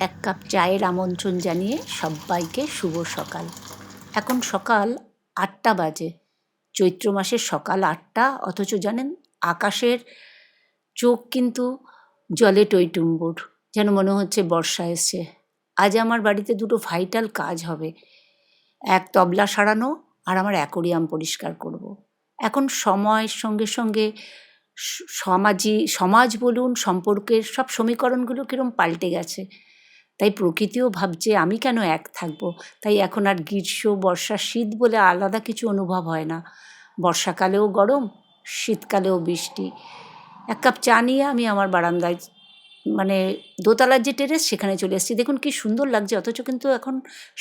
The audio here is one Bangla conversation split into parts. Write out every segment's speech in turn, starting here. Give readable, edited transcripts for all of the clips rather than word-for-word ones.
এক কাপ চায়ের আমন্ত্রণ জানিয়ে সব্বাইকে শুভ সকাল। এখন সকাল ৮টা বাজে। চৈত্র মাসের সকাল ৮টা, অথচ জানেন আকাশের চোখ কিন্তু জলে টইটুম্বুর, যেন মনে হচ্ছে বর্ষা এসছে। আজ আমার বাড়িতে দুটো ভাইটাল কাজ হবে, এক তবলা সারানো আর আমার অ্যাকোরিয়াম পরিষ্কার করব। এখন সময়ের সঙ্গে সঙ্গে সমাজ বলুন, সম্পর্কের সব সমীকরণগুলো কীরকম পাল্টে গেছে। তাই প্রকৃতিও ভাবছে আমি কেন এক থাকবো। তাই এখন আর গ্রীষ্ম, বর্ষা, শীত বলে আলাদা কিছু অনুভব হয় না। বর্ষাকালেও গরম, শীতকালেও বৃষ্টি। এক কাপ চা নিয়ে আমি আমার বারান্দায়, মানে দোতলার যে টেরেস, সেখানে চলে এসেছি। দেখুন কি সুন্দর লাগছে, অথচ কিন্তু এখন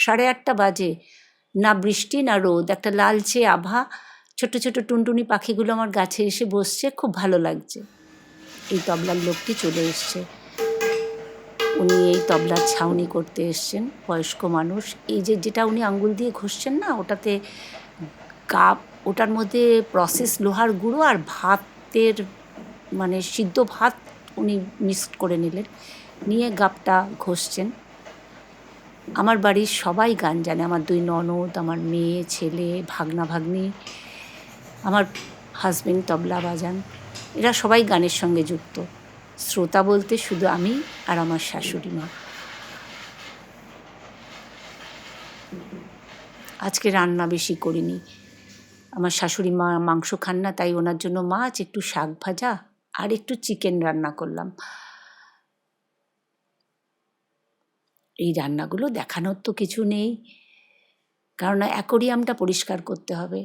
8:30 বাজে। না বৃষ্টি না রোদ, একটা লালচে আভা। ছোট ছোট টুনটুনি পাখিগুলো আমার গাছে এসে বসছে, খুব ভালো লাগছে। এই তবলার লোকটি চলে এসছে, উনি এই তবলার ছাউনি করতে এসছেন, বয়স্ক মানুষ। এই যেটা উনি আঙ্গুল দিয়ে ঘষছেন না, ওটাতে ওটার মধ্যে প্রসেস লোহার গুঁড়ো আর ভাতের, মানে সিদ্ধ ভাত উনি মিক্সড করে নিলেন, নিয়ে গাপটা ঘষছেন। আমার বাড়ির সবাই গান জানে, আমার 2 ননদ, আমার মেয়ে, ছেলে, ভাগনা ভাগ্নি, আমার হাজবেন্ড তবলা বাজান, এরা সবাই গানের সঙ্গে যুক্ত। শ্রোতা বলতে শুধু আমি আর আমার শাশুড়ি মা। আজকে রান্না বেশি করিনি, আমার শাশুড়ি মা মাংস খান না, তাই ওনার জন্য মাছ, একটু শাক ভাজা আর একটু চিকেন রান্না করলাম। এই রান্নাগুলো দেখানোর তো কিছু নেই, কারণ অ্যাকোরিয়ামটা পরিষ্কার করতে হবে।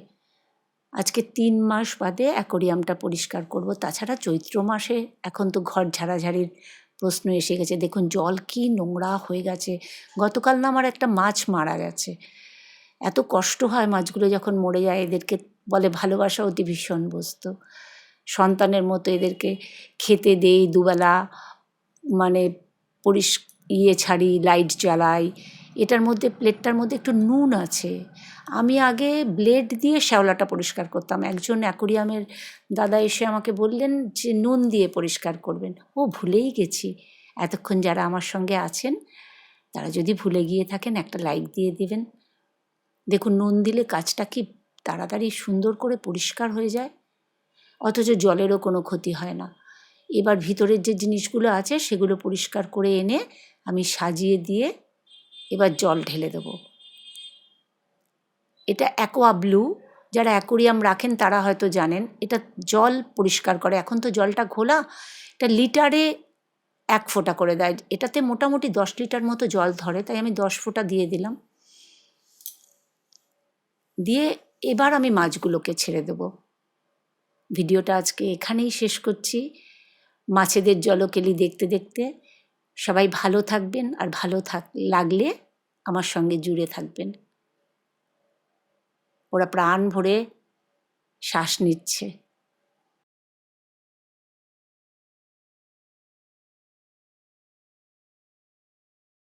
আজকে 3 মাস বাদে অ্যাকোরিয়ামটা পরিষ্কার করব। তাছাড়া চৈত্র মাসে এখন তো ঘর ঝাড়াঝাড়ির প্রশ্ন এসে গেছে। দেখুন জল কি নোংরা হয়ে গেছে। গতকাল না আমার একটা মাছ মারা গেছে। এত কষ্ট হয় মাছগুলো যখন মরে যায়। এদেরকে বলে ভালোবাসা অতি ভীষণ বস্তু, সন্তানের মতো এদেরকে খেতে দেই দুবেলা, মানে ছাড়ি, লাইট জ্বালাই। এটার মধ্যে, প্লেটটার মধ্যে একটু নুন আছে। আমি আগে ব্লেড দিয়ে শ্যাওলাটা পরিষ্কার করতাম। একজন অ্যাকোরিয়ামের দাদা এসে আমাকে বললেন যে নুন দিয়ে পরিষ্কার করবেন। ও ভুলেই গেছি। এতক্ষণ যারা আমার সঙ্গে আছেন তারা যদি ভুলে গিয়ে থাকেন, একটা লাইক দিয়ে দেবেন। দেখুন নুন দিলে কাজটা কি তাড়াতাড়ি সুন্দর করে পরিষ্কার হয়ে যায়, অথচ জলেরও কোনো ক্ষতি হয় না। এবার ভিতরের যে জিনিসগুলো আছে সেগুলো পরিষ্কার করে এনে আমি সাজিয়ে দিয়ে এবার জল ঢেলে দেবো। এটা অ্যাকোয়া ব্লু, যারা অ্যাকোরিয়াম রাখেন তারা হয়তো জানেন। এটা জল পরিষ্কার করে। এখন তো জলটা ঘোলা, এটা লিটারে 1 ফোঁটা করে দেয়। এটাতে মোটামুটি 10 লিটার মতো জল ধরে, তাই আমি 10 ফোঁটা দিয়ে দিলাম। দিয়ে এবার আমি মাছগুলোকে ছেড়ে দেবো। ভিডিওটা আজকে এখানেই শেষ করছি। মাছেদের জলকেলি দেখতে দেখতে সবাই ভালো থাকবেন, আর ভালো লাগলে আমার সঙ্গে জুড়ে থাকবেন। ওরা প্রাণ ভরে শ্বাস নিচ্ছে।